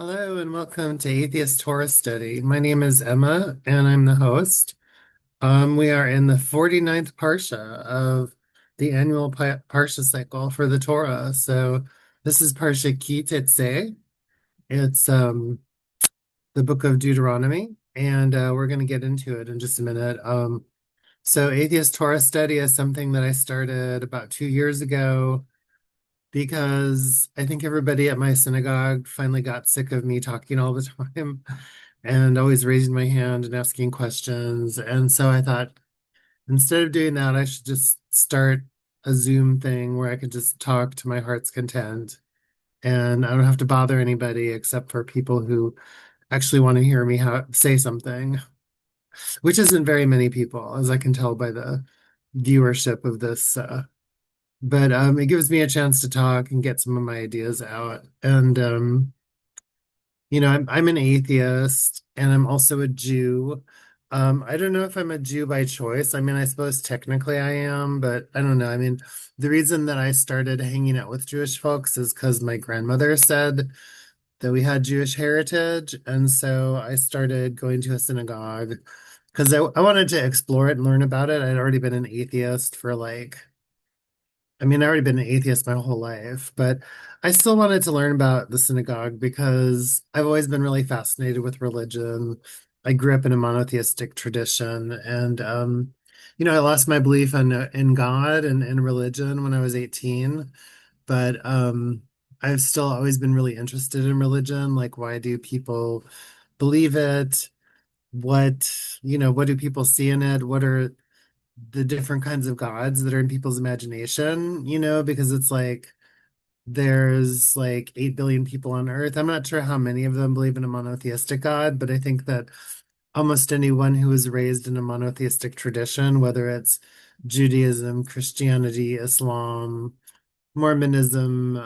Hello and welcome to Atheist Torah Study. My name is Emma and I'm the host. We are in the 49th Parsha of the annual Parsha cycle for the Torah. So this is Parsha Ki Teitze. It's the book of Deuteronomy, and we're going to get into it in just a minute. So Atheist Torah Study is something that I started about 2 years ago because I think everybody at my synagogue finally got sick of me talking all the time and always raising my hand and asking questions. And so I thought instead of doing that, I should just start a Zoom thing where I could just talk to my heart's content and I don't have to bother anybody except for people who actually want to hear me say something, which isn't very many people, as I can tell by the viewership of this. But it gives me a chance to talk and get some of my ideas out. And I'm an atheist and I'm also a Jew. I don't know if I'm a Jew by choice. I mean, I suppose technically I am, but I don't know. I mean, the reason that I started hanging out with Jewish folks is because my grandmother said that we had Jewish heritage. And so I started going to a synagogue because I wanted to explore it and learn about it. I'd already been an atheist for I've already been an atheist my whole life, but I still wanted to learn about the synagogue because I've always been really fascinated with religion. I grew up in a monotheistic tradition, and I lost my belief in God and in religion when I was 18, but I've still always been really interested in religion. Like, why do people believe it? What do people see in it? What are the different kinds of gods that are in people's imagination, because it's like there's like 8 billion people on Earth. I'm not sure how many of them believe in a monotheistic God, but I think that almost anyone who was raised in a monotheistic tradition, whether it's Judaism, Christianity, Islam, Mormonism,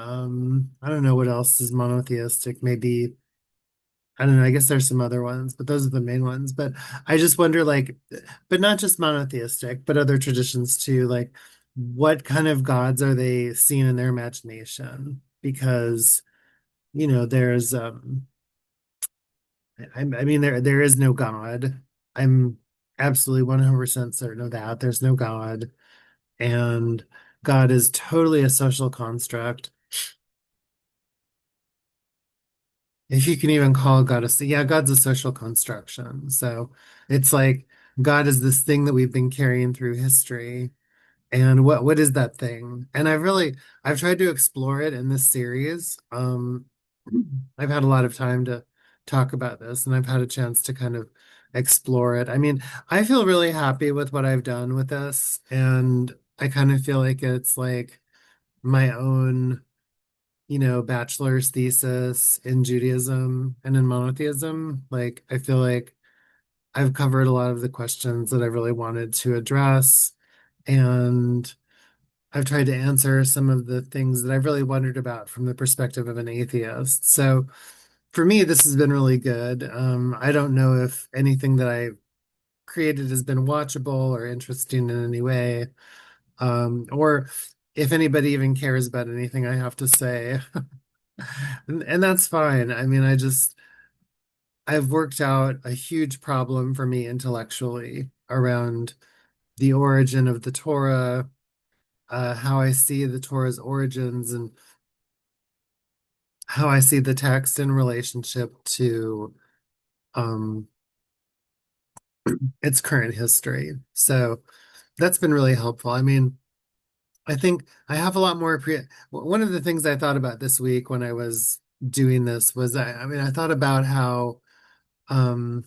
I don't know what else is monotheistic, maybe I don't know. I guess there's some other ones, but those are the main ones. But I just wonder, like, but not just monotheistic, but other traditions too. Like, what kind of gods are they seeing in their imagination? Because, there's, I mean, there is no God. I'm absolutely 100% certain of that. There's no God, and God is totally a social construct. If you can even call God yeah, God's a social construction. So it's like God is this thing that we've been carrying through history. And what is that thing? And I've tried to explore it in this series. I've had a lot of time to talk about this and I've had a chance to kind of explore it. I mean, I feel really happy with what I've done with this, and I kind of feel like it's like my own bachelor's thesis in Judaism and in monotheism. Like, I feel like I've covered a lot of the questions that I really wanted to address, and I've tried to answer some of the things that I've really wondered about from the perspective of an atheist. So for me, this has been really good. I don't know if anything that I've created has been watchable or interesting in any way, or if anybody even cares about anything I have to say. And that's fine. I mean, I've worked out a huge problem for me intellectually around the origin of the Torah, how I see the Torah's origins, and how I see the text in relationship to um, its current history. So that's been really helpful. I mean, I think I have a lot more one of the things I thought about this week when I was doing this was I thought about how um,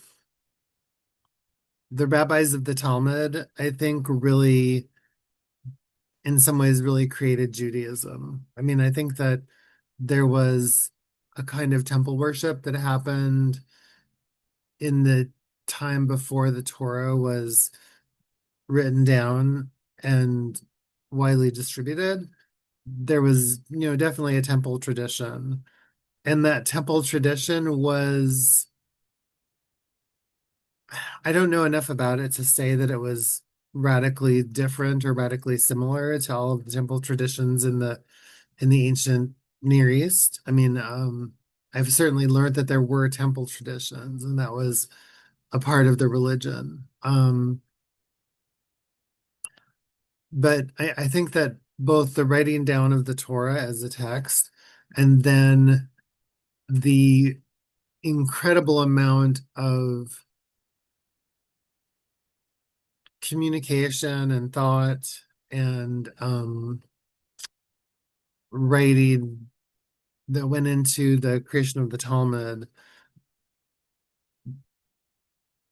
the rabbis of the Talmud, I think, really, in some ways, really created Judaism. I mean, I think that there was a kind of temple worship that happened in the time before the Torah was written down and widely distributed. There was, definitely a temple tradition. And that temple tradition was, I don't know enough about it to say that it was radically different or radically similar to all of the temple traditions in the ancient Near East. I mean, I've certainly learned that there were temple traditions, and that was a part of the religion. But I think that both the writing down of the Torah as a text and then the incredible amount of communication and thought and writing that went into the creation of the Talmud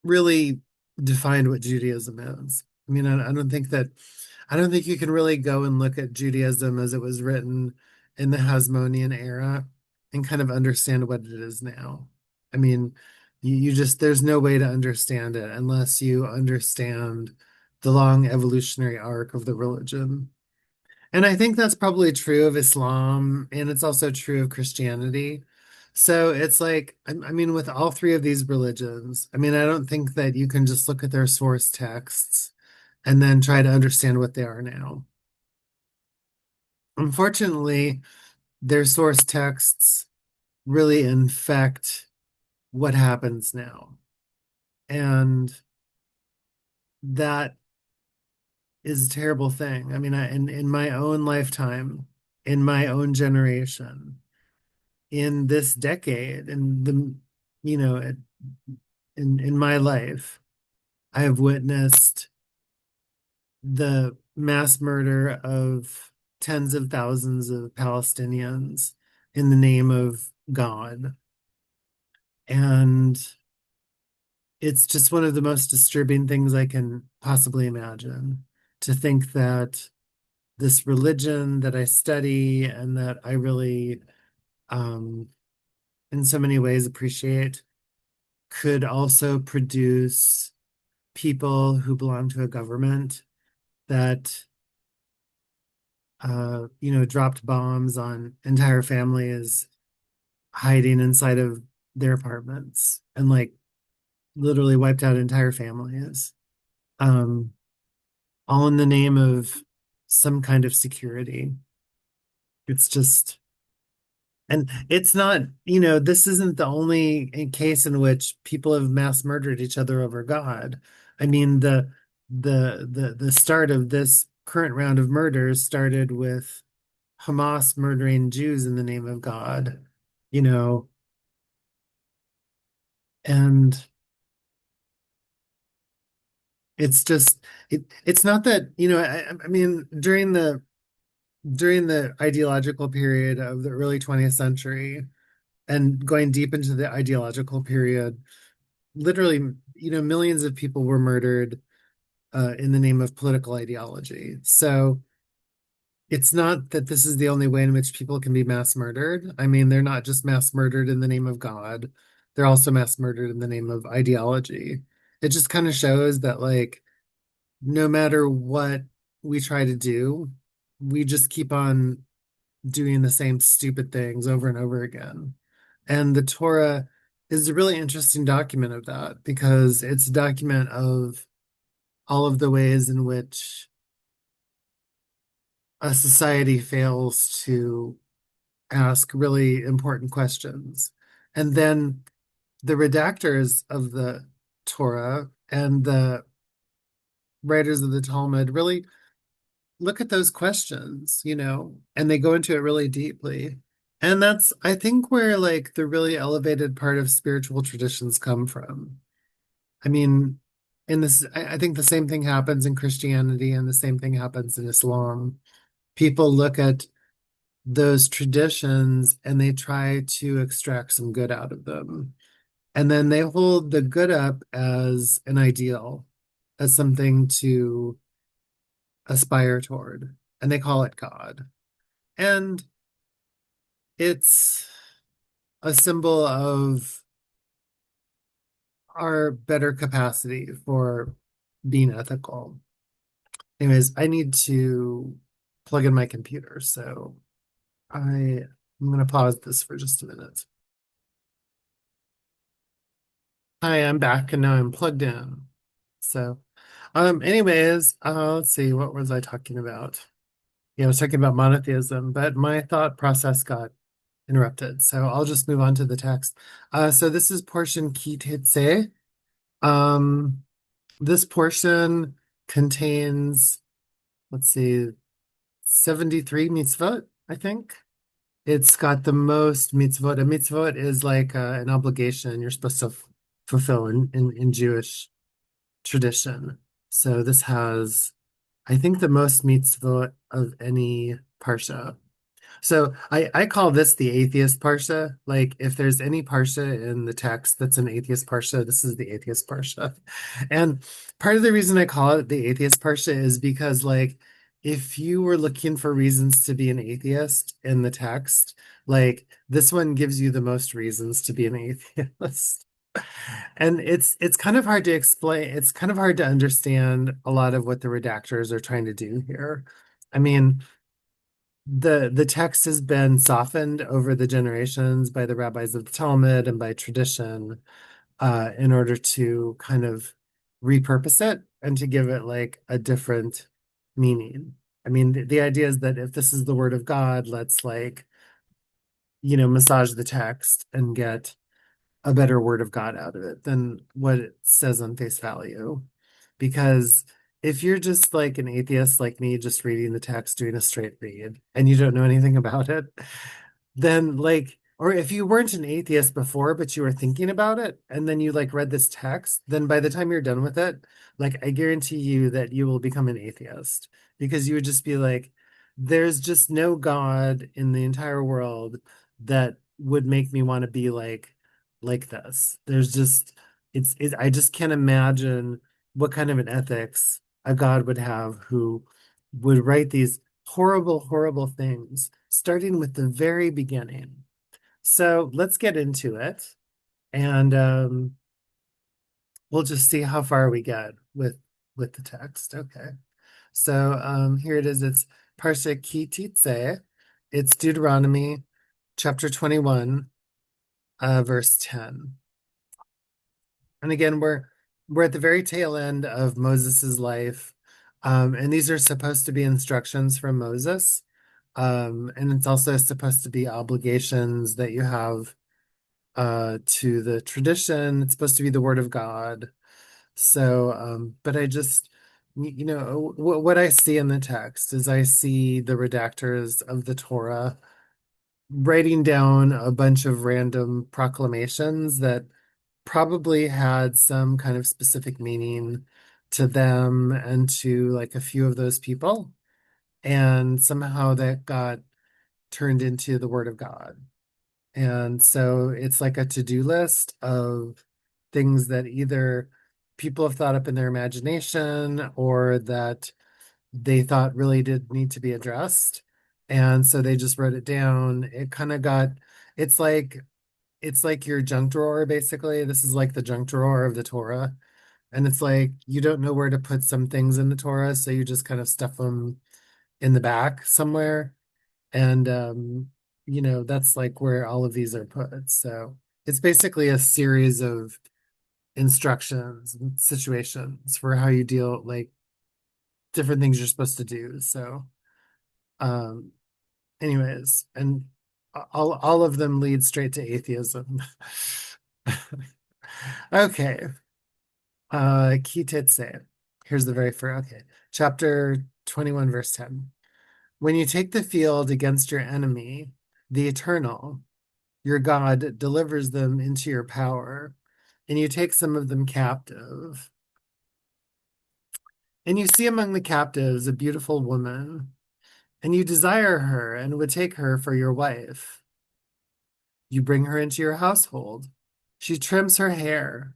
really defined what Judaism is. I mean, I don't think you can really go and look at Judaism as it was written in the Hasmonean era and kind of understand what it is now. I mean, you just, there's no way to understand it unless you understand the long evolutionary arc of the religion. And I think that's probably true of Islam, and it's also true of Christianity. So it's like, I mean, with all three of these religions, I mean, I don't think that you can just look at their source texts and then try to understand what they are now. Unfortunately, their source texts really infect what happens now. And that is a terrible thing. I mean, in my own lifetime, in my own generation, in this decade, in the, you know, in my life, I have witnessed the mass murder of tens of thousands of Palestinians in the name of God. And it's just one of the most disturbing things I can possibly imagine to think that this religion that I study and that I really, um, in so many ways appreciate could also produce people who belong to a government that dropped bombs on entire families hiding inside of their apartments and like literally wiped out entire families. Um, all in the name of some kind of security. It's just, and it's not, this isn't the only case in which people have mass murdered each other over God. I mean, the start of this current round of murders started with Hamas murdering Jews in the name of God, you know, and it's just it's not that, I mean, during the ideological period of the early 20th century and going deep into the ideological period, literally, millions of people were murdered in the name of political ideology. So it's not that this is the only way in which people can be mass murdered. I mean, they're not just mass murdered in the name of God, they're also mass murdered in the name of ideology. It just kind of shows that, like, no matter what we try to do, we just keep on doing the same stupid things over and over again. And the Torah is a really interesting document of that because it's a document of all of the ways in which a society fails to ask really important questions. And then the redactors of the Torah and the writers of the Talmud really look at those questions, and they go into it really deeply. And that's, I think, where like the really elevated part of spiritual traditions come from. I mean, I think the same thing happens in Christianity and the same thing happens in Islam. People look at those traditions and they try to extract some good out of them. And then they hold the good up as an ideal, as something to aspire toward, and they call it God. And it's a symbol of our better capacity for being ethical. Anyways, I need to plug in my computer, so I'm going to pause this for just a minute. Hi, I'm back and now I'm plugged in. So, anyways, let's see, what was I talking about? Yeah, I was talking about monotheism, but my thought process got interrupted. So I'll just move on to the text. So this is portion Teitze. Um, this portion contains, let's see, 73 mitzvot, I think. It's got the most mitzvot. A mitzvot is like an obligation you're supposed to fulfill in Jewish tradition. So this has, I think, the most mitzvot of any parsha. So I call this the atheist Parsha. Like if there's any Parsha in the text that's an atheist Parsha, this is the atheist Parsha. And part of the reason I call it the atheist Parsha is because like if you were looking for reasons to be an atheist in the text, like this one gives you the most reasons to be an atheist. And it's kind of hard to explain. It's kind of hard to understand a lot of what the redactors are trying to do here. I mean, the text has been softened over the generations by the rabbis of the Talmud and by tradition in order to kind of repurpose it and to give it like a different meaning. I mean, the idea is that if this is the word of God, let's like, massage the text and get a better word of God out of it than what it says on face value. Because if you're just like an atheist like me, just reading the text, doing a straight read, and you don't know anything about it, then like, or if you weren't an atheist before, but you were thinking about it, and then you like read this text, then by the time you're done with it, like I guarantee you that you will become an atheist because you would just be like, there's just no God in the entire world that would make me want to be like this. There's just I just can't imagine what kind of an ethics a God would have who would write these horrible, horrible things, starting with the very beginning. So let's get into it, and we'll just see how far we get with the text. Okay. So here it is. It's Parsha Ki Teitze. It's Deuteronomy chapter 21, verse 10. And again, we're at the very tail end of Moses's life. And these are supposed to be instructions from Moses. And it's also supposed to be obligations that you have to the tradition. It's supposed to be the word of God. So, but I just, what I see in the text is I see the redactors of the Torah writing down a bunch of random proclamations that probably had some kind of specific meaning to them and to like a few of those people. And somehow that got turned into the word of God. And so it's like a to-do list of things that either people have thought up in their imagination or that they thought really did need to be addressed. And so they just wrote it down. It kind of got, it's like your junk drawer, basically. This is like the junk drawer of the Torah. And it's like you don't know where to put some things in the Torah, so you just kind of stuff them in the back somewhere. And that's like where all of these are put. So it's basically a series of instructions and situations for how you deal like different things you're supposed to do. So um anyways, and all of them lead straight to atheism. Okay. Ki Teitze. Here's the very first. Okay. Chapter 21, verse 10. When you take the field against your enemy, the Eternal, your God delivers them into your power, and you take some of them captive. And you see among the captives a beautiful woman, and you desire her and would take her for your wife. You bring her into your household. She trims her hair,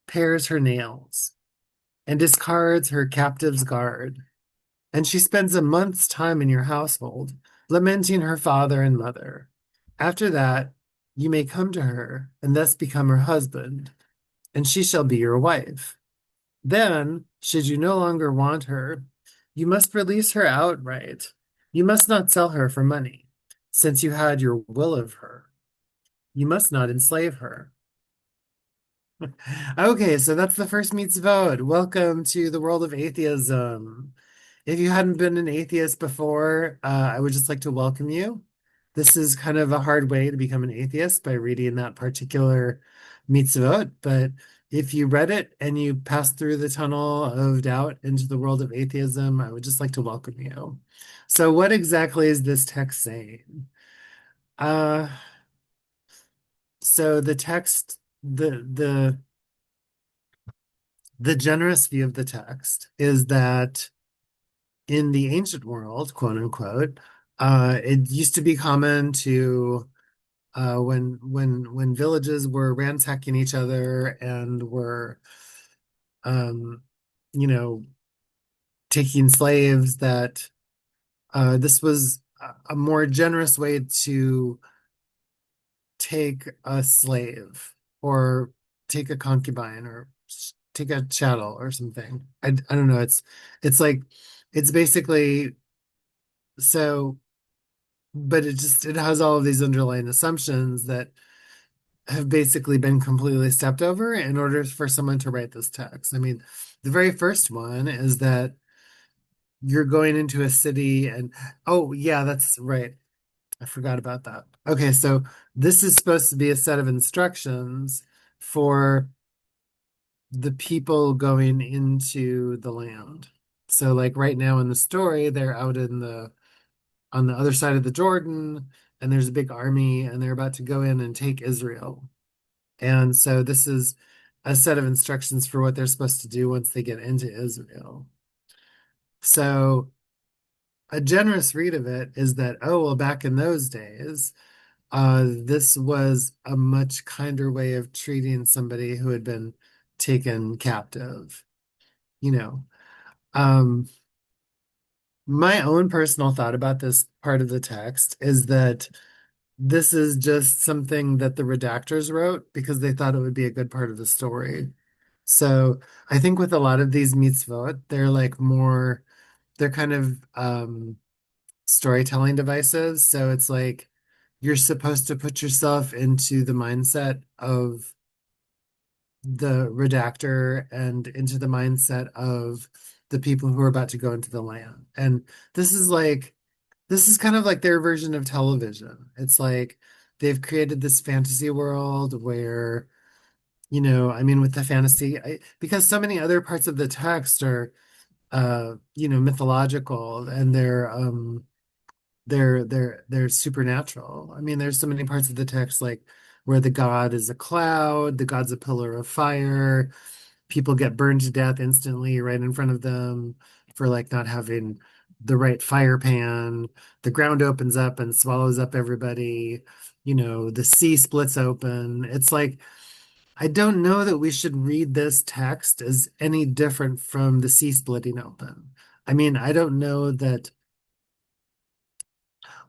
pares her nails, and discards her captive's guard. And she spends a month's time in your household, lamenting her father and mother. After that, you may come to her and thus become her husband, and she shall be your wife. Then, should you no longer want her, you must release her outright. You must not sell her for money, since you had your will of her. You must not enslave her. Okay, so that's the first mitzvot. Welcome to the world of atheism. If you hadn't been an atheist before, I would just like to welcome you. this is kind of a hard way to become an atheist by reading that particular mitzvot, but if you read it and you passed through the tunnel of doubt into the world of atheism, I would just like to welcome you. So, what exactly is this text saying? Uh, so the text, the generous view of the text is that in the ancient world, quote unquote, it used to be common to when villages were ransacking each other and were um, you know taking slaves that this was a more generous way to take a slave or take a concubine or take a chattel or something. I don't know. It's like it's basically so, but it has all of these underlying assumptions that have basically been completely stepped over in order for someone to write this text. I mean, the very first one is that you're going into a city and oh yeah, that's right. I forgot about that. Okay, so this is supposed to be a set of instructions for the people going into the land. So like right now in the story, they're out in the on the other side of the Jordan, and there's a big army, and they're about to go in and take Israel. And so this is a set of instructions for what they're supposed to do once they get into Israel. So a generous read of it is that, oh, well, back in those days, this was a much kinder way of treating somebody who had been taken captive, you know. Um, my own personal thought about this part of the text is that this is just something that the redactors wrote because they thought it would be a good part of the story. So I think with a lot of these mitzvot, they're like more, they're kind of storytelling devices. So it's like you're supposed to put yourself into the mindset of the redactor and into the mindset of the people who are about to go into the land. And this is like, this is kind of like their version of television. It's like they've created this fantasy world where, I mean, with the fantasy, because so many other parts of the text are, mythological and they're supernatural. I mean, there's so many parts of the text like where the god is a cloud, the god's a pillar of fire, people get burned to death instantly right in front of them for like not having the right fire pan. The ground opens up and swallows up everybody. The sea splits open. It's like I don't know that we should read this text as any different from the sea splitting open. I mean, I don't know that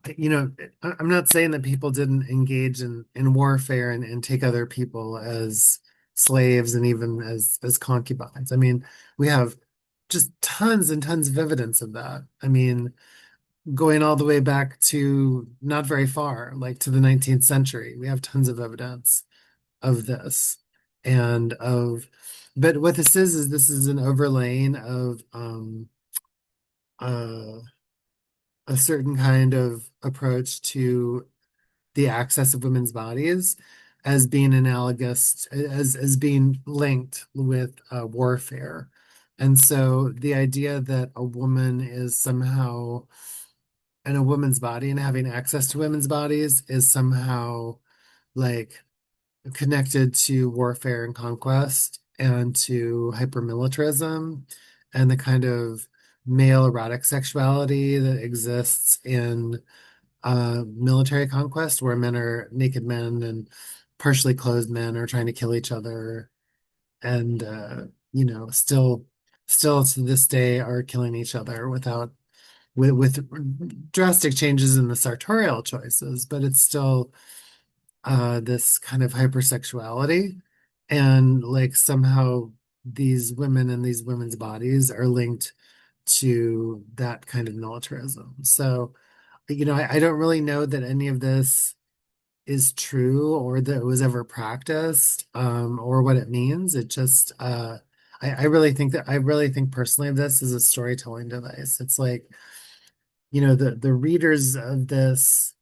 I'm not saying that people didn't engage in warfare and take other people as slaves and even as concubines. I mean, we have just tons and tons of evidence of that. I mean, going all the way back to not very far, like to the 19th century, we have tons of evidence of this and of, but what this is an overlaying of uh, a certain kind of approach to the access of women's bodies as being analogous, as being linked with warfare. And so the idea that a woman is somehow in a woman's body and having access to women's bodies is somehow like connected to warfare and conquest and to hypermilitarism and the kind of male erotic sexuality that exists in military conquest where men are naked men and partially clothed men are trying to kill each other and still to this day are killing each other with drastic changes in the sartorial choices, but it's still this kind of hypersexuality and like somehow these women and these women's bodies are linked to that kind of militarism. So I don't really know that any of this is true or that it was ever practiced, or what it means. It just, I really think personally of this as a storytelling device. It's like, the readers of this,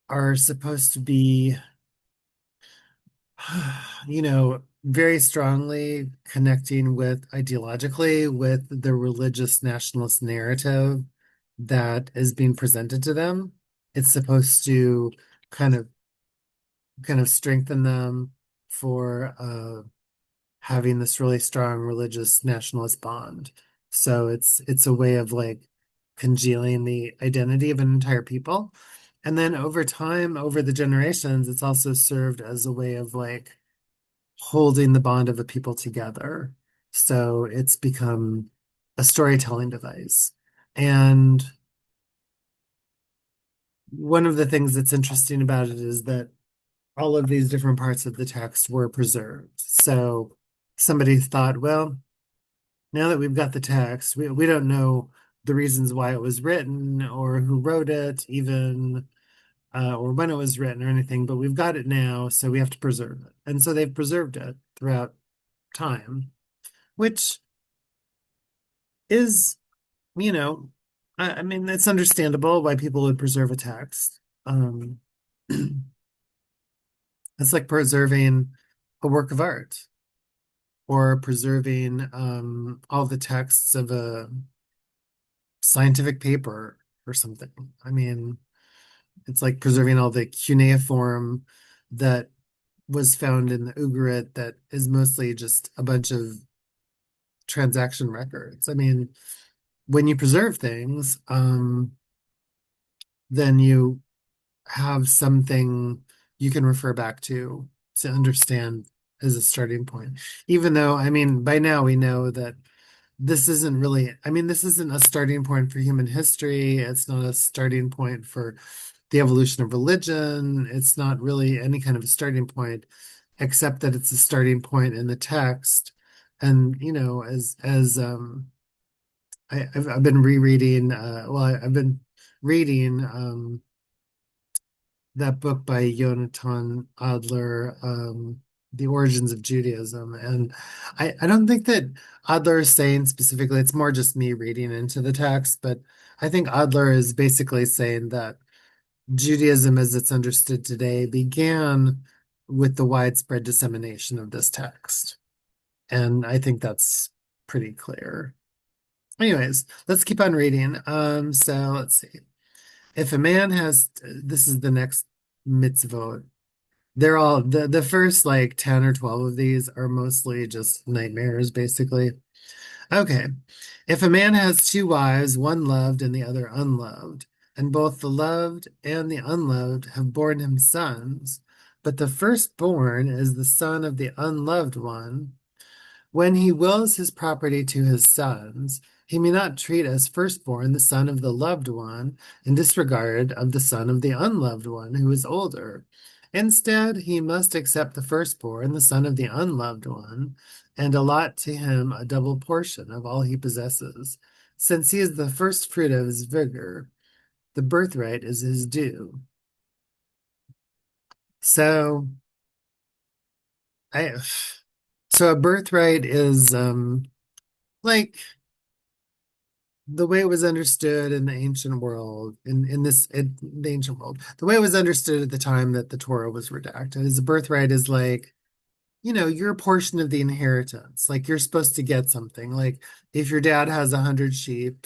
are supposed to be, very strongly connecting with ideologically with the religious nationalist narrative that is being presented to them. It's supposed to kind of strengthen them for having this really strong religious nationalist bond. So it's a way of like congealing the identity of an entire people. And then over time, over the generations, it's also served as a way of like holding the bond of a people together. So it's become a storytelling device. And one of the things that's interesting about it is that all of these different parts of the text were preserved. So somebody thought, well, now that we've got the text, we don't know the reasons why it was written or who wrote it, even or when it was written or anything, but we've got it now, so we have to preserve it. And so they've preserved it throughout time, which is, you know, I mean, it's understandable why people would preserve a text. It's like preserving a work of art or preserving all the texts of a scientific paper or something. I mean, it's like preserving all the cuneiform that was found in the Ugarit that is mostly just a bunch of transaction records. I mean, when you preserve things, then you have something you can refer back to understand as a starting point. Even though, I mean, by now we know that this isn't really, I mean, this isn't a starting point for human history. It's not a starting point for the evolution of religion. It's not really any kind of a starting point, except that it's a starting point in the text. And, I've been rereading, I've been reading that book by Yonatan Adler, The Origins of Judaism. And I don't think that Adler is saying specifically, it's more just me reading into the text, but I think Adler is basically saying that Judaism as it's understood today began with the widespread dissemination of this text. And I think that's pretty clear. Anyways, let's keep on reading. So let's see. If a man has, this is the next mitzvot. They're all the first like 10 or 12 of these are mostly just nightmares, basically. Okay. If a man has two wives, one loved and the other unloved, and both the loved and the unloved have borne him sons, but the firstborn is the son of the unloved one, when he wills his property to his sons, he may not treat as firstborn the son of the loved one in disregard of the son of the unloved one who is older. Instead, he must accept the firstborn, the son of the unloved one, and allot to him a double portion of all he possesses, since he is the first fruit of his vigor. The birthright is his due. So, I, so a birthright is like the way it was understood in the ancient world, in the ancient world, the way it was understood at the time that the Torah was redacted, is a birthright is like, your portion of the inheritance. Like you're supposed to get something. Like if your dad has 100 sheep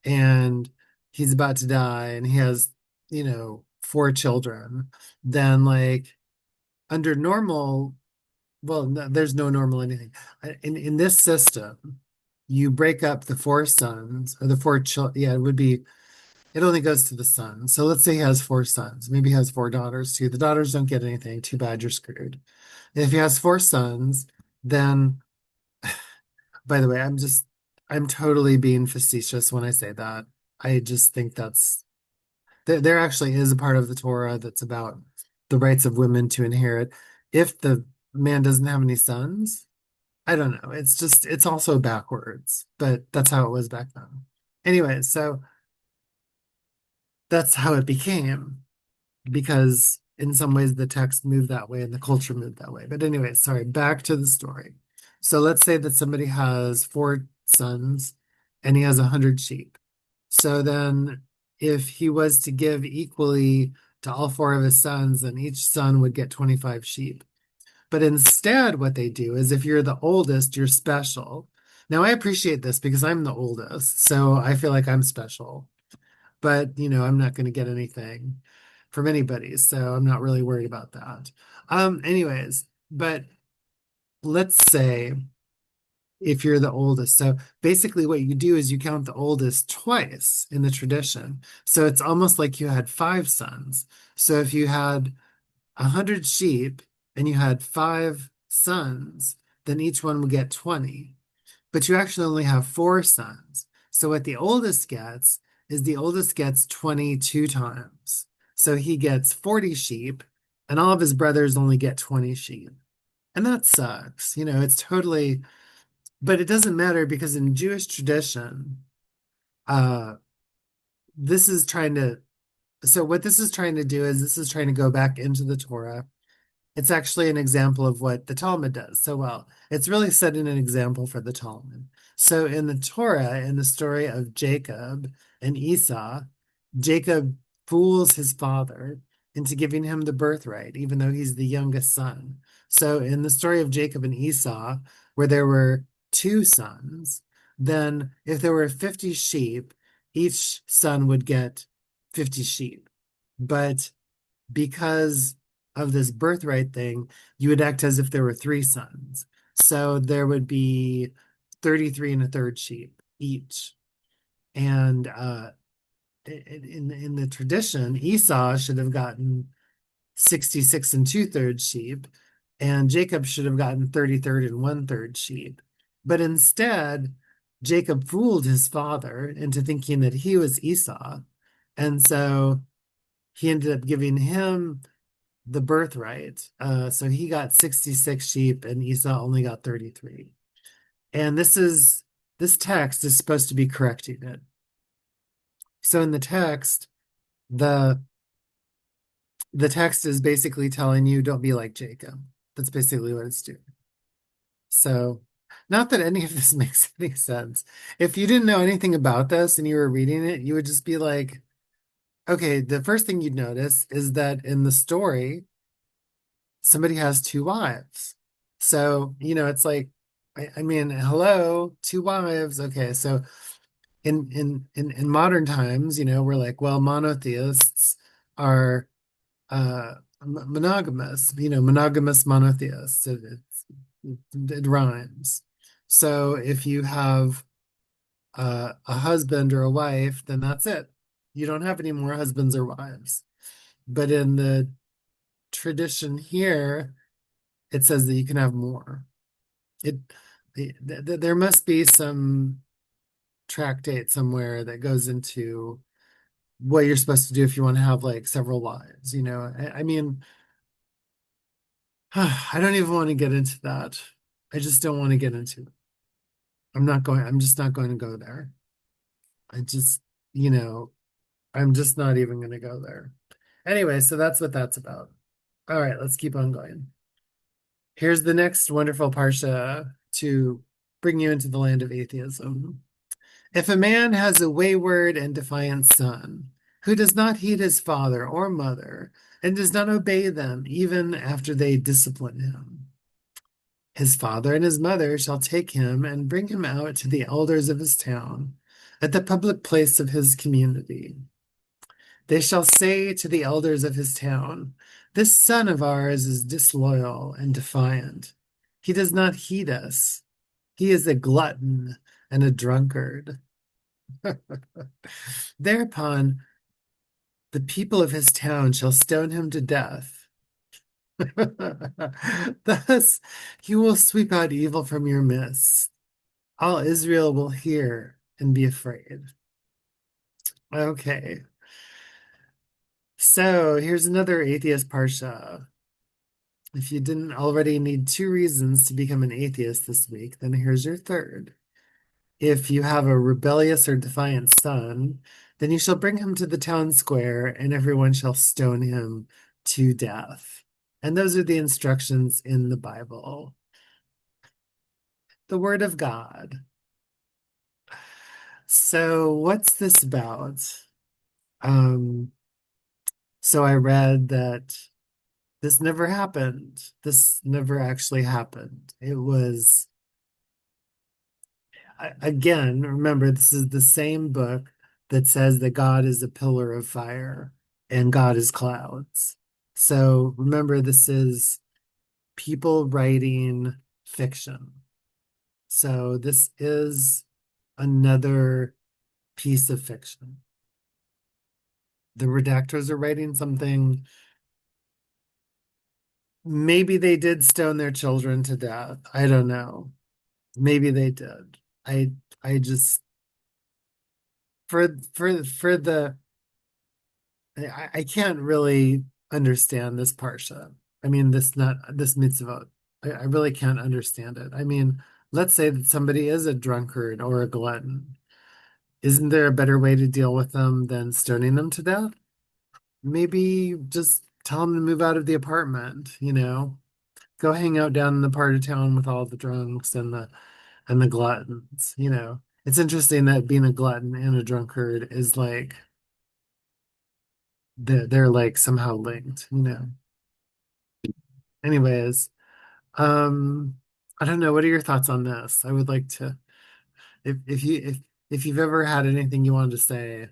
and he's about to die and he has, four children, then like under normal, well, no, there's no normal anything. In this system, you break up the four sons or the four children. Yeah, it only goes to the son. So let's say he has four sons. Maybe he has four daughters too. The daughters don't get anything. Too bad, you're screwed. If he has four sons, then, by the way, I'm totally being facetious when I say that. I just think there actually is a part of the Torah that's about the rights of women to inherit. If the man doesn't have any sons, I don't know. It's also backwards, but that's how it was back then. Anyway, so that's how it became because in some ways the text moved that way and the culture moved that way. But anyway, sorry, back to the story. So let's say that somebody has four sons and he has 100 sheep. So then if he was to give equally to all four of his sons, and each son would get 25 sheep. But instead, what they do is if you're the oldest, you're special. Now, I appreciate this because I'm the oldest, so I feel like I'm special. But, I'm not going to get anything from anybody, so I'm not really worried about that. Anyways, but let's say if you're the oldest. So basically, what you do is you count the oldest twice in the tradition. So it's almost like you had five sons. So if you had 100 sheep and you had five sons, then each one would get 20. But you actually only have four sons. So what the oldest gets is the oldest gets 22 times. So he gets 40 sheep, and all of his brothers only get 20 sheep. And that sucks. It's totally, but it doesn't matter because in Jewish tradition, uh, this is trying to, so what this is trying to do is this is trying to go back into the Torah. It's actually an example of what the Talmud does so well. It's really setting an example for the Talmud. So in the Torah, in the story of Jacob and Esau, Jacob fools his father into giving him the birthright, even though he's the youngest son. So in the story of Jacob and Esau, where there were two sons, then if there were 50 sheep, each son would get 50 sheep. But because of this birthright thing, you would act as if there were three sons. So there would be 33 and a third sheep each. And in the tradition, Esau should have gotten 66 and two-thirds sheep, and Jacob should have gotten 33rd and one-third sheep. But instead, Jacob fooled his father into thinking that he was Esau. And so he ended up giving him the birthright. So he got 66 sheep and Esau only got 33. And this text is supposed to be correcting it. So in the text, the text is basically telling you don't be like Jacob. That's basically what it's doing. So not that any of this makes any sense. If you didn't know anything about this and you were reading it, you would just be like, okay, the first thing you'd notice is that in the story, somebody has two wives. So, it's like, I mean, hello, two wives. Okay, so in modern times, we're like, well, monotheists are monogamous, monogamous monotheists. It rhymes. So if you have a husband or a wife, then that's it. You don't have any more husbands or wives. But in the tradition here, it says that you can have more. It there must be some tractate somewhere that goes into what you're supposed to do if you want to have like several wives. I mean, I don't even want to get into that. I just don't want to get into it. I'm just not going to go there. I just, you know, I'm just not even going to go there. Anyway, so that's what that's about. All right, let's keep on going. Here's the next wonderful Parsha to bring you into the land of atheism. If a man has a wayward and defiant son, who does not heed his father or mother, and does not obey them even after they discipline him, his father and his mother shall take him and bring him out to the elders of his town, at the public place of his community. They shall say to the elders of his town, this son of ours is disloyal and defiant. He does not heed us. He is a glutton and a drunkard. Thereupon the people of his town shall stone him to death. Thus he will sweep out evil from your midst. All Israel will hear and be afraid. Okay. So here's another atheist Parsha. If you didn't already need two reasons to become an atheist this week, then here's your third. If you have a rebellious or defiant son, then you shall bring him to the town square, and everyone shall stone him to death. And those are the instructions in the Bible. The Word of God. So what's this about? So I read that this never happened. This never actually happened. It was, again, remember, this is the same book that says that God is a pillar of fire and God is clouds. So remember, this is people writing fiction. So this is another piece of fiction. The redactors are writing something. Maybe they did stone their children to death. I don't know. Maybe they did. I just for the I can't really understand this parsha. I mean, this mitzvot. I really can't understand it. I mean, let's say that somebody is a drunkard or a glutton. Isn't there a better way to deal with them than stoning them to death? Maybe just tell them to move out of the apartment. Go hang out down in the part of town with all the drunks and the gluttons. It's interesting that being a glutton and a drunkard is like they're like somehow linked. Anyways, um, I don't know. What are your thoughts on this? I would like to, if you've ever had anything you wanted to say,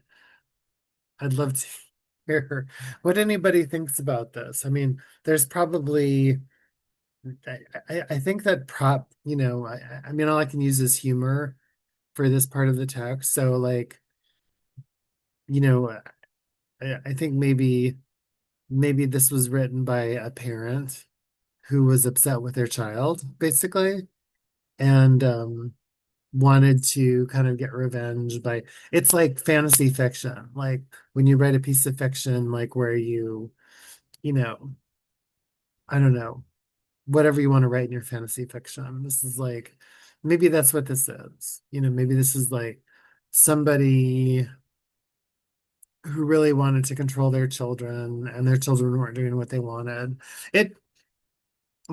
I'd love to hear what anybody thinks about this. I mean, there's probably, I think that I mean, all I can use is humor for this part of the text. So like, you know, I think maybe this was written by a parent who was upset with their child, basically, and wanted to kind of get revenge by it's like fantasy fiction. Like when you write a piece of fiction, like where you know, I don't know, whatever you want to write in your fantasy fiction. This is like maybe that's what this is. Maybe this is like somebody who really wanted to control their children and their children weren't doing what they wanted. It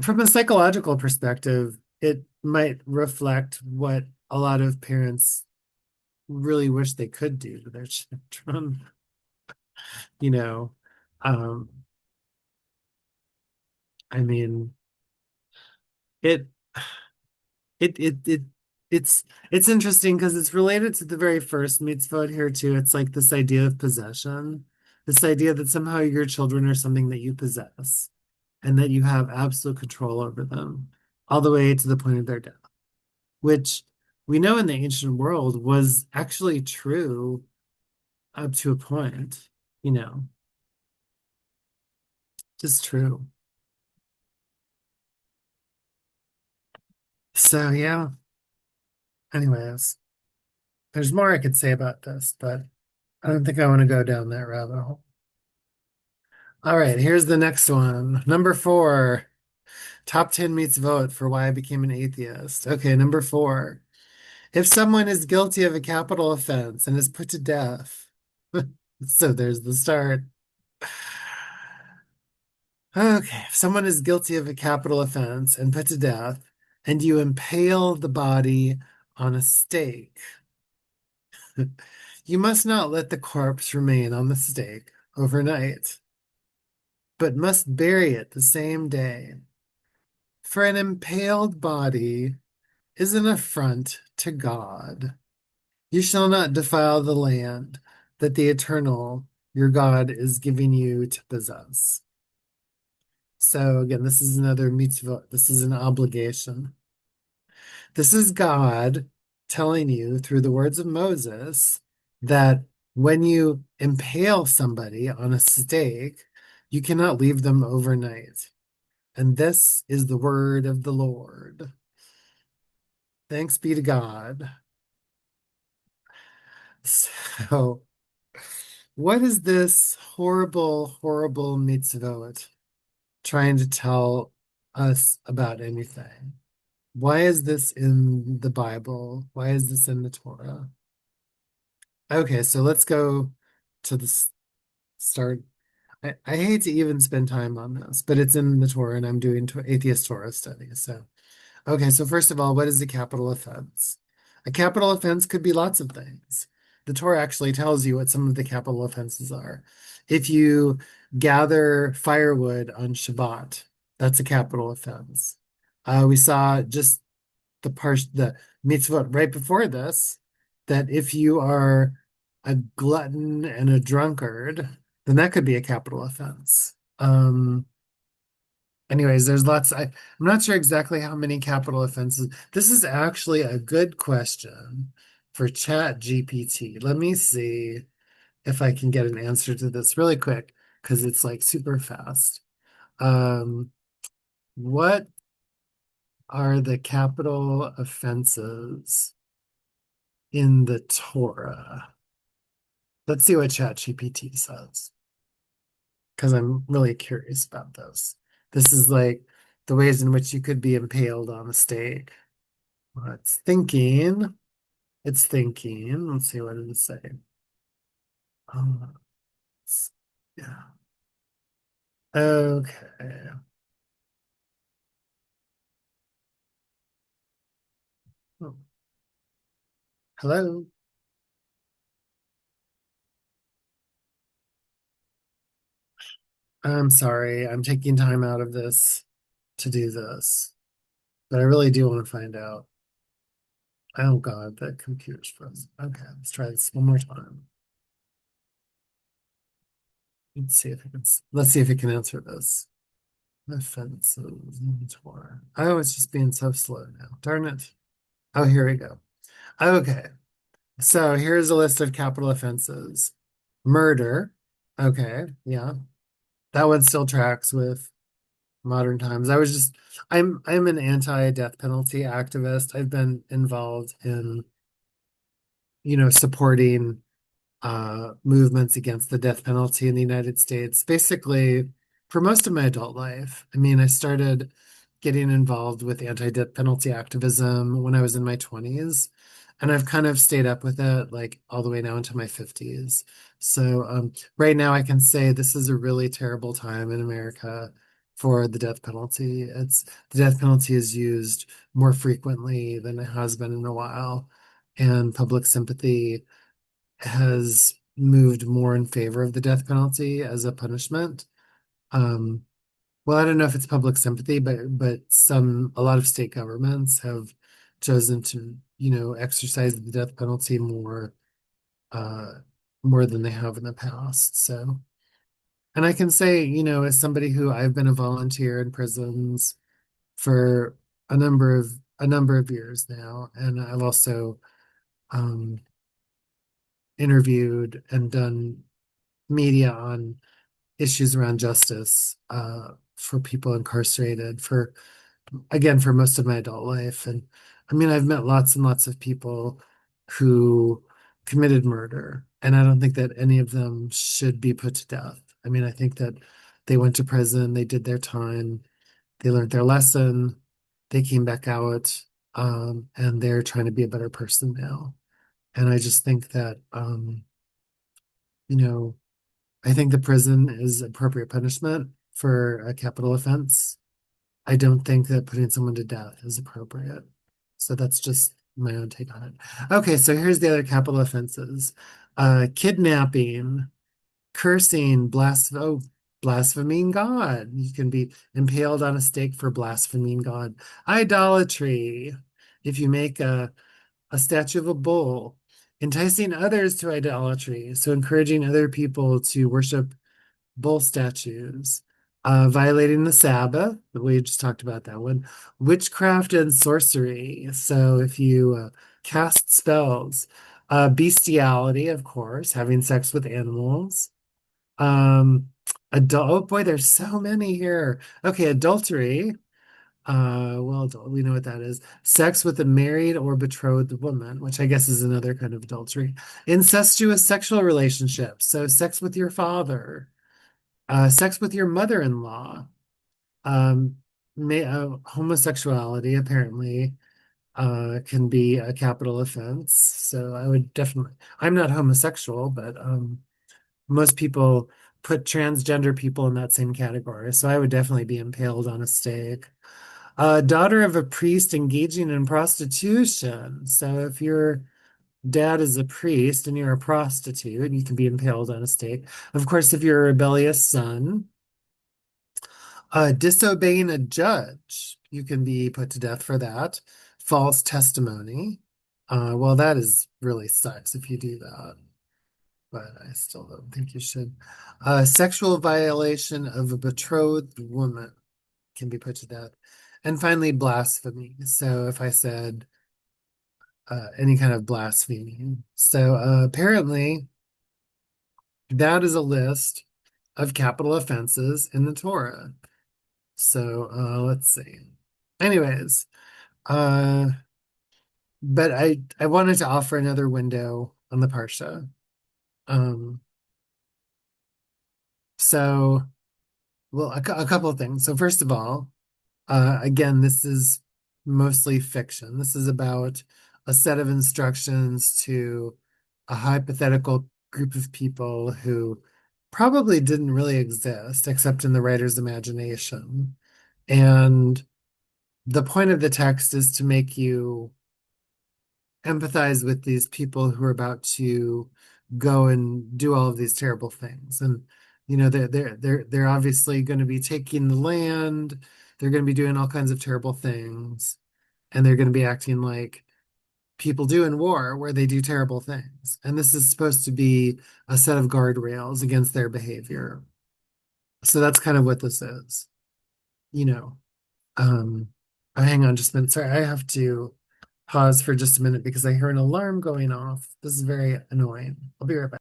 From a psychological perspective, it might reflect what a lot of parents really wish they could do to their children. You know, um, I mean, it it it it it's interesting because it's related to the very first mitzvot here too. It's like this idea of possession, this idea that somehow your children are something that you possess and that you have absolute control over them all the way to the point of their death, which we know in the ancient world was actually true up to a point, you know, just true. So yeah, anyways, there's more I could say about this, but I don't think I want to go down that rabbit hole. All right, here's the next one. Number four, top 10 meets vote for why I became an atheist. Okay, number four. If someone is guilty of a capital offense and is put to death, so there's the start. Okay, if someone is guilty of a capital offense and put to death, and you impale the body on a stake, you must not let the corpse remain on the stake overnight, but must bury it the same day. For an impaled body is an affront to God. You shall not defile the land that the eternal, your God, is giving you to possess. So again, this is another mitzvah. This is an obligation. This is God telling you through the words of Moses that when you impale somebody on a stake, you cannot leave them overnight. And this is the word of the Lord. Thanks be to God. So, what is this horrible, horrible mitzvot trying to tell us about anything? Why is this in the Bible? Why is this in the Torah? Okay, so let's go to the start. I hate to even spend time on this, but it's in the Torah and I'm doing Atheist Torah Study. So, okay, so first of all, what is a capital offense? A capital offense could be lots of things. The Torah actually tells you what some of the capital offenses are. If you gather firewood on Shabbat. That's a capital offense. We saw just the mitzvot right before this, that if you are a glutton and a drunkard, then that could be a capital offense. Anyways, there's lots. I'm not sure exactly how many capital offenses. This is actually a good question for Chat GPT. Let me see if I can get an answer to this really quick because it's like super fast. Um, what are the capital offenses in the Torah? Let's see what ChatGPT says, because I'm really curious about this. This is like the ways in which you could be impaled on a stake. Well, it's thinking. It's thinking. Let's see what it is saying. Oh, yeah. Okay. Oh, hello. I'm sorry. I'm taking time out of this to do this, but I really do want to find out. Oh God, the computer's frozen. Okay, let's try this one more time. Let's see if it can answer this. Offenses in Torah. Oh, it's just being so slow now. Darn it. Oh, here we go. Okay. So here's a list of capital offenses. Murder. Okay, yeah. That one still tracks with modern times. I'm an anti-death penalty activist. I've been involved in, supporting movements against the death penalty in the United States, basically for most of my adult life. I mean, I started getting involved with anti-death penalty activism when I was in my 20s, and I've kind of stayed up with it like all the way now into my 50s. So right now I can say this is a really terrible time in America for the death penalty. The death penalty is used more frequently than it has been in a while, and public sympathy has moved more in favor of the death penalty as a punishment. Um, well, I don't know if it's public sympathy, but a lot of state governments have chosen to, exercise the death penalty uh, more than they have in the past. So, and I can say, as somebody who I've been a volunteer in prisons for a number of a number of years now, and I've also um, interviewed and done media on issues around justice for people incarcerated for most of my adult life. And I mean, I've met lots and lots of people who committed murder, and I don't think that any of them should be put to death. I mean, I think that they went to prison, they did their time, they learned their lesson, they came back out, and they're trying to be a better person now. And I just think that, you know, I think the prison is appropriate punishment for a capital offense. I don't think that putting someone to death is appropriate. So that's just my own take on it. Okay, so here's the other capital offenses. Kidnapping, cursing, blaspheming God. You can be impaled on a stake for blaspheming God. Idolatry. If you make a statue of a bull, enticing others to idolatry, so encouraging other people to worship bull statues, violating the Sabbath, we just talked about that one, witchcraft and sorcery, so if you cast spells, bestiality, of course, having sex with animals, oh boy, there's so many here. Okay, adultery. Well, we know what that is. Sex with a married or betrothed woman, which I guess is another kind of adultery. Incestuous sexual relationships. So sex with your father, sex with your mother-in-law, um, homosexuality apparently can be a capital offense. So I'm not homosexual, but most people put transgender people in that same category. So I would definitely be impaled on a stake. Daughter of a priest engaging in prostitution. So if you're dad is a priest and you're a prostitute, you can be impaled on a stake. Of course, if you're a rebellious son, disobeying a judge, you can be put to death for that. False testimony. Well, that is really sucks if you do that, but I still don't think you should. Sexual violation of a betrothed woman can be put to death. And finally, blasphemy. So if I said any kind of blasphemy. So apparently, that is a list of capital offenses in the Torah. So let's see. Anyways, uh, but I wanted to offer another window on the Parsha. Um, so well, a couple of things. So first of all, again, this is mostly fiction. This is about a set of instructions to a hypothetical group of people who probably didn't really exist except in the writer's imagination. And the point of the text is to make you empathize with these people who are about to go and do all of these terrible things. And they're obviously going to be taking the land. They're going to be doing all kinds of terrible things, and they're going to be acting like people do in war, where they do terrible things. And this is supposed to be a set of guardrails against their behavior. So that's kind of what this is, you know. Um, oh, hang on just a minute. Sorry, I have to pause for just a minute because I hear an alarm going off. This is very annoying. I'll be right back.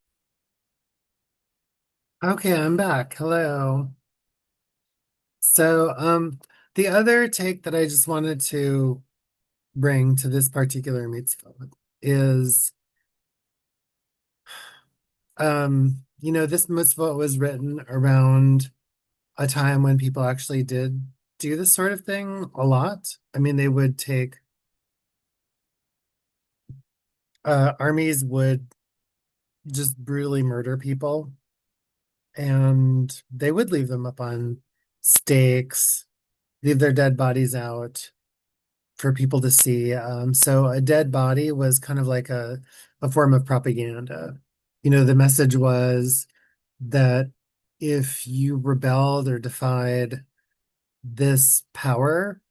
Okay, I'm back. Hello. So, the other take that I just wanted to bring to this particular mitzvah is, this mitzvah was written around a time when people actually did do this sort of thing a lot. I mean, they would take, armies would just brutally murder people and they would leave them up on stakes, leave their dead bodies out for people to see. So a dead body was kind of like a form of propaganda. The message was that if you rebelled or defied this power,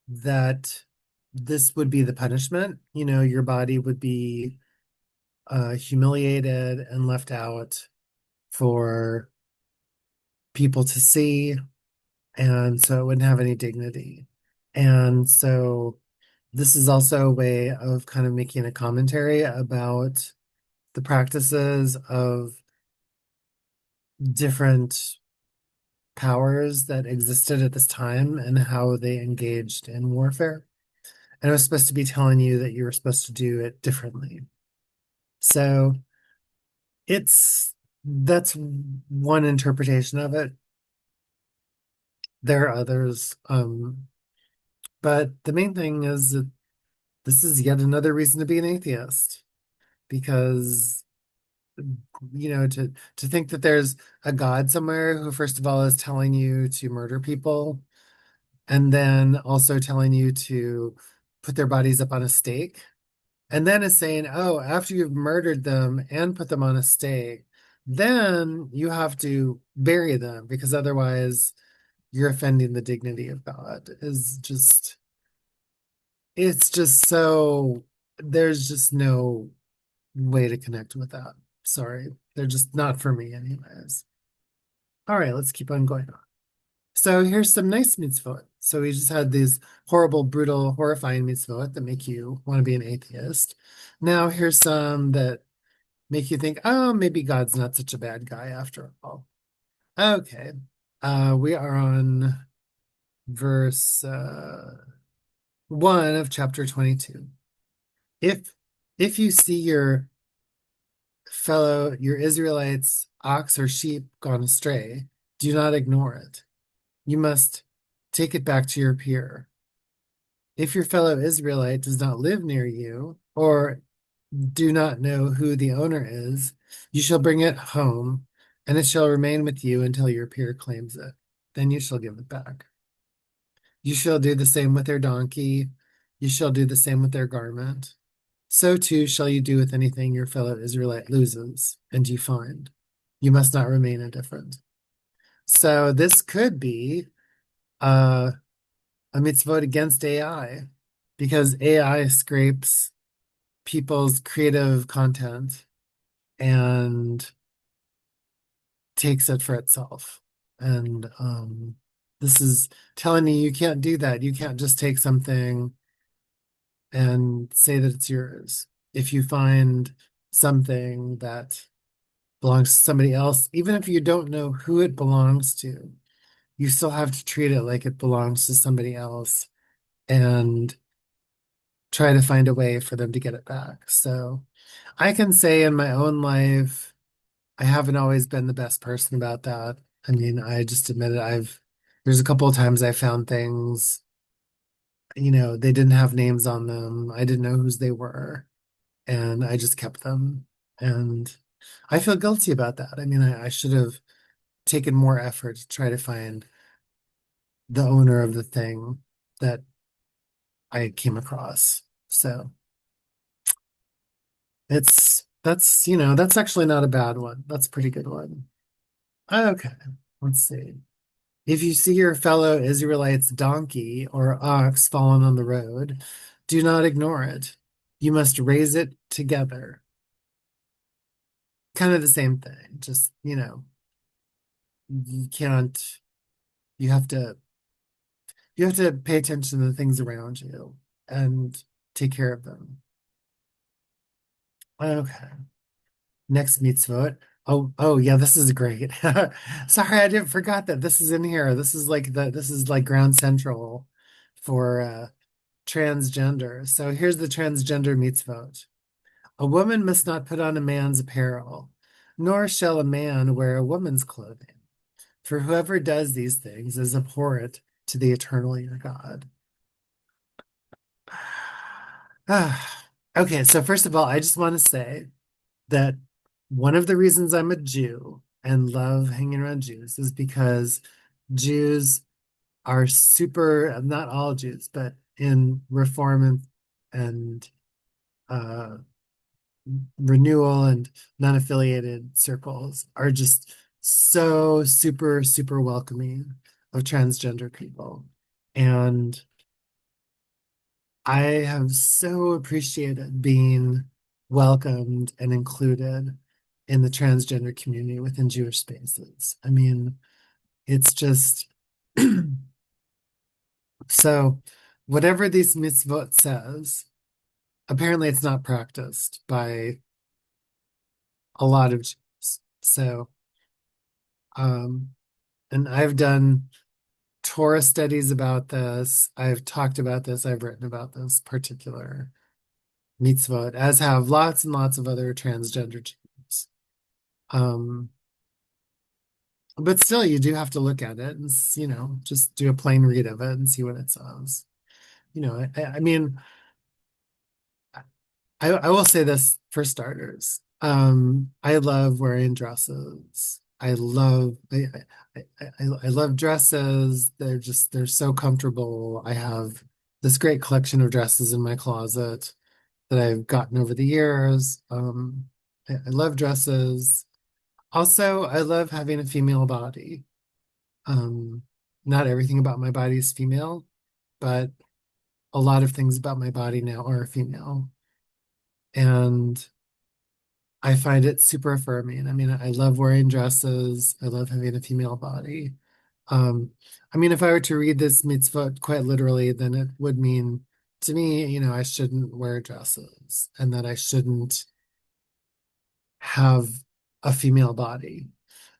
that this would be the punishment. Your body would be humiliated and left out for people to see, and so it wouldn't have any dignity. And so this is also a way of kind of making a commentary about the practices of different powers that existed at this time and how they engaged in warfare. And it was supposed to be telling you that you were supposed to do it differently. So that's one interpretation of it. There are others. But the main thing is that this is yet another reason to be an atheist, because to think that there's a God somewhere who, first of all, is telling you to murder people, and then also telling you to put their bodies up on a stake, and then is saying, oh, after you've murdered them and put them on a stake, then you have to bury them because otherwise you're offending the dignity of God, is just, it's just so, there's just no way to connect with that. Sorry. They're just not for me anyways. All right, let's keep on going on. So here's some nice mitzvot. So we just had these horrible, brutal, horrifying mitzvot that make you want to be an atheist. Now here's some that make you think, oh, maybe God's not such a bad guy after all. Okay. We are on verse 1 of chapter 22. If you see your Israelites, ox or sheep gone astray, do not ignore it. You must take it back to your peer. If your fellow Israelite does not live near you, or do not know who the owner is, you shall bring it home, and it shall remain with you until your peer claims it. Then you shall give it back. You shall do the same with their donkey. You shall do the same with their garment. So too shall you do with anything your fellow Israelite loses and you find. You must not remain indifferent. So this could be uh, a mitzvot against AI because AI scrapes people's creative content and takes it for itself. And this is telling you you can't do that. You can't just take something and say that it's yours. If you find something that belongs to somebody else, even if you don't know who it belongs to, you still have to treat it like it belongs to somebody else and try to find a way for them to get it back. So I can say in my own life, I haven't always been the best person about that. I mean, I just admit it. There's a couple of times I found things, they didn't have names on them. I didn't know whose they were, and I just kept them. And I feel guilty about that. I mean, I should have taken more effort to try to find the owner of the thing that I came across. So that's actually not a bad one. That's a pretty good one. Okay, let's see. If you see your fellow Israelite's donkey or ox fallen on the road, do not ignore it. You must raise it together. Kind of the same thing. Just, you can't, you have to, you have to pay attention to the things around you and take care of them. Okay. Next mitzvot. Oh yeah, this is great. Sorry, I didn't forgot that this is in here. This is like ground central for transgender. So here's the transgender mitzvot. A woman must not put on a man's apparel, nor shall a man wear a woman's clothing. For whoever does these things is abhorrent to the eternal your God. Okay, so first of all, I just want to say that one of the reasons I'm a Jew and love hanging around Jews is because Jews are super, not all Jews, but in Reform and uh, renewal and non-affiliated circles are just so super, super welcoming of transgender people. And I have so appreciated being welcomed and included in the transgender community within Jewish spaces. I mean, it's just so whatever these mitzvot says, apparently it's not practiced by a lot of Jews. So, um, and I've done Torah studies about this. I've talked about this. I've written about this particular mitzvot, as have lots and lots of other transgender Jews. Um, but still, you do have to look at it and, just do a plain read of it and see what it says. I mean, I will say this for starters. I love wearing dresses. I love dresses. They're so comfortable. I have this great collection of dresses in my closet that I've gotten over the years. I love dresses. Also, I love having a female body. Um, Not everything about my body is female, but a lot of things about my body now are female. And I find it super affirming. I mean, I love wearing dresses. I love having a female body. Um, I mean, if I were to read this mitzvah quite literally, then it would mean to me, I shouldn't wear dresses and that I shouldn't have a female body.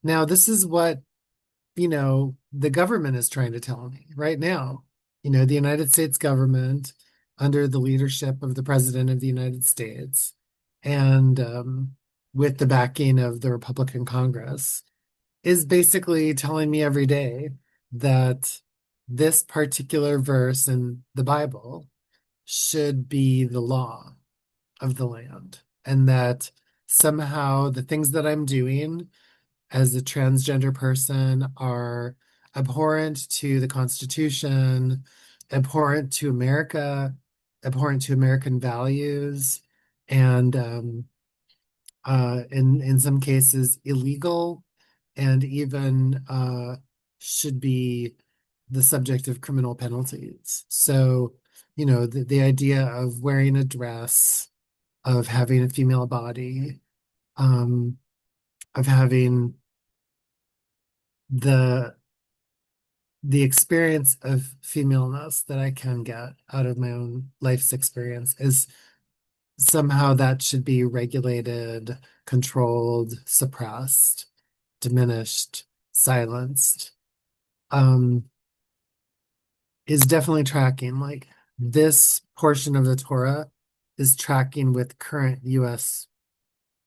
Now, this is what, the government is trying to tell me right now. The United States government, under the leadership of the President of the United States, and with the backing of the Republican Congress, is basically telling me every day that this particular verse in the Bible should be the law of the land, and that somehow the things that I'm doing as a transgender person are abhorrent to the Constitution, abhorrent to America, abhorrent to American values, and in some cases illegal, and even should be the subject of criminal penalties. So, the idea of wearing a dress, of having a female body, um, of having the the experience of femaleness that I can get out of my own life's experience is somehow that should be regulated, controlled, suppressed, diminished, silenced. Um, is definitely tracking. Like this portion of the Torah is tracking with current US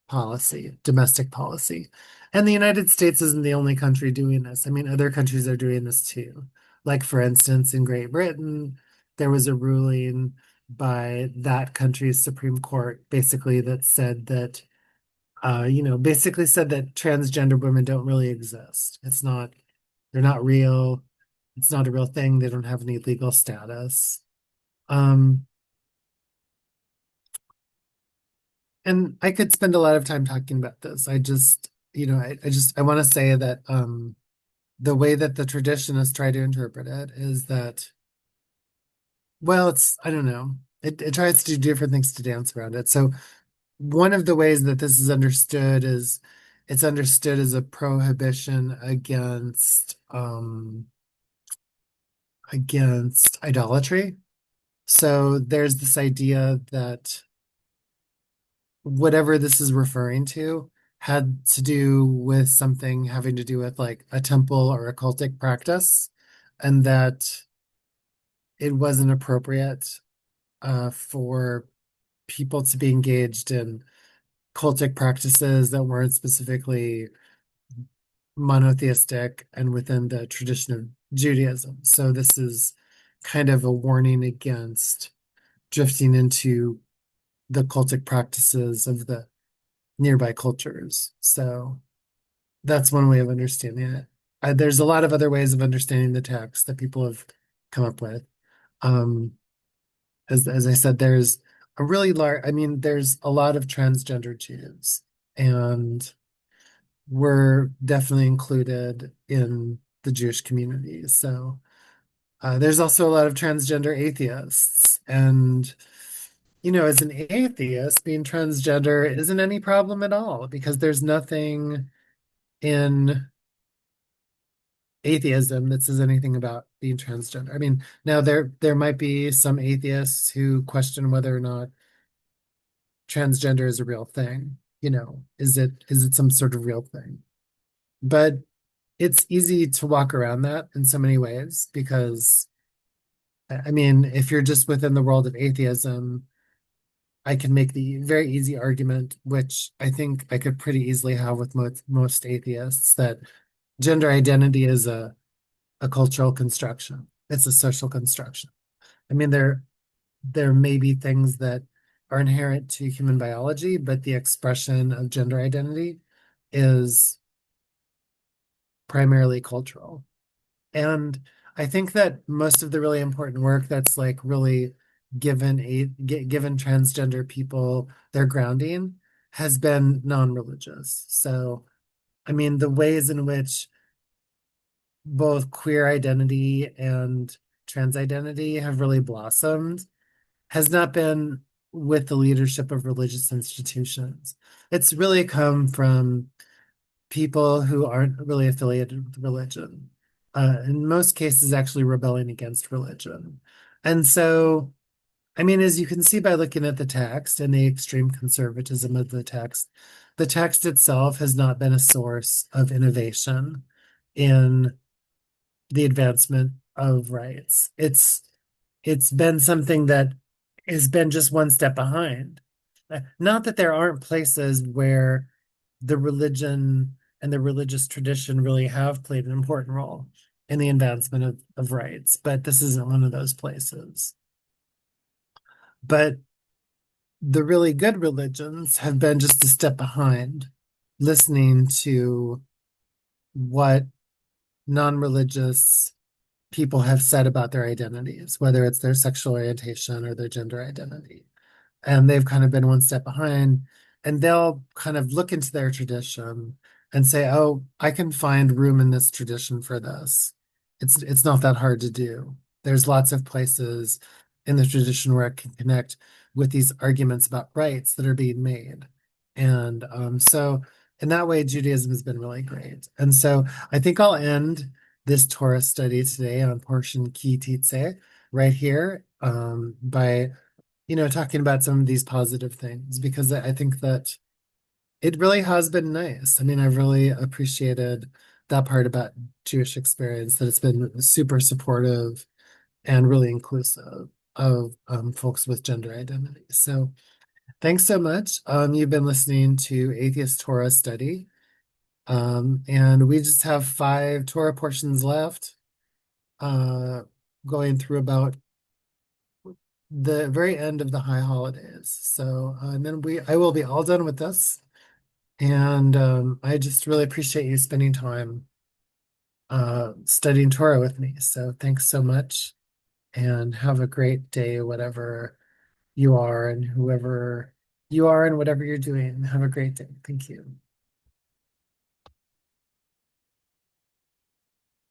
policy, domestic policy. And the United States isn't the only country doing this. I mean, other countries are doing this too. Like, for instance, in Great Britain, there was a ruling by that country's Supreme Court basically that said that, basically said that transgender women don't really exist. They're not real. It's not a real thing. They don't have any legal status. Um, and I could spend a lot of time talking about this. I want to say that the way that the traditionists try to interpret it is that, well, I don't know. It tries to do different things to dance around it. So one of the ways that this is understood is it's understood as a prohibition against idolatry. So there's this idea that whatever this is referring to had to do with something having to do with like a temple or a cultic practice, and that it wasn't appropriate for people to be engaged in cultic practices that weren't specifically monotheistic and within the tradition of Judaism. So this is kind of a warning against drifting into the cultic practices of the nearby cultures. So that's one way of understanding it. There's a lot of other ways of understanding the text that people have come up with. Um, as I said, there's a really large, I mean, there's a lot of transgender Jews, and we're definitely included in the Jewish community. So there's also a lot of transgender atheists. And, as an atheist, being transgender isn't any problem at all because there's nothing in atheism that says anything about being transgender. I mean, now there might be some atheists who question whether or not transgender is a real thing. Is it some sort of real thing? But it's easy to walk around that in so many ways because I mean, if you're just within the world of atheism, I can make the very easy argument, which I think I could pretty easily have with most atheists, that gender identity is a cultural construction. It's a social construction. I mean, there may be things that are inherent to human biology, but the expression of gender identity is primarily cultural. And I think that most of the really important work that's like really given transgender people their grounding has been non-religious. So, I mean, the ways in which both queer identity and trans identity have really blossomed has not been with the leadership of religious institutions. It's really come from people who aren't really affiliated with religion. In most cases, actually rebelling against religion. And so, I mean, as you can see by looking at the text and the extreme conservatism of the text itself has not been a source of innovation in the advancement of rights. It's been something that has been just one step behind. Not that there aren't places where the religion and the religious tradition really have played an important role in the advancement of rights, but this isn't one of those places. But the really good religions have been just a step behind, listening to what non-religious people have said about their identities, whether it's their sexual orientation or their gender identity. and they've kind of been one step behind, and they'll kind of look into their tradition and say, "Oh, I can find room in this tradition for this. It's not that hard to do. There's lots of places in the tradition where it can connect with these arguments about rights that are being made." And so in that way, Judaism has been really great. And so I think I'll end this Torah study today on portion Ki Teitze right here, by talking about some of these positive things, because I think that it really has been nice. I mean, I've really appreciated that part about Jewish experience, that it's been super supportive and really inclusive of folks with gender identity. So thanks so much. You've been listening to Atheist Torah Study. And we just have 5 Torah portions left, uh, going through about the very end of the high holidays. So, and then I will be all done with this. And I just really appreciate you spending time studying Torah with me. So thanks so much, and have a great day, whatever you are and whoever you are and whatever you're doing. Have a great day. Thank you.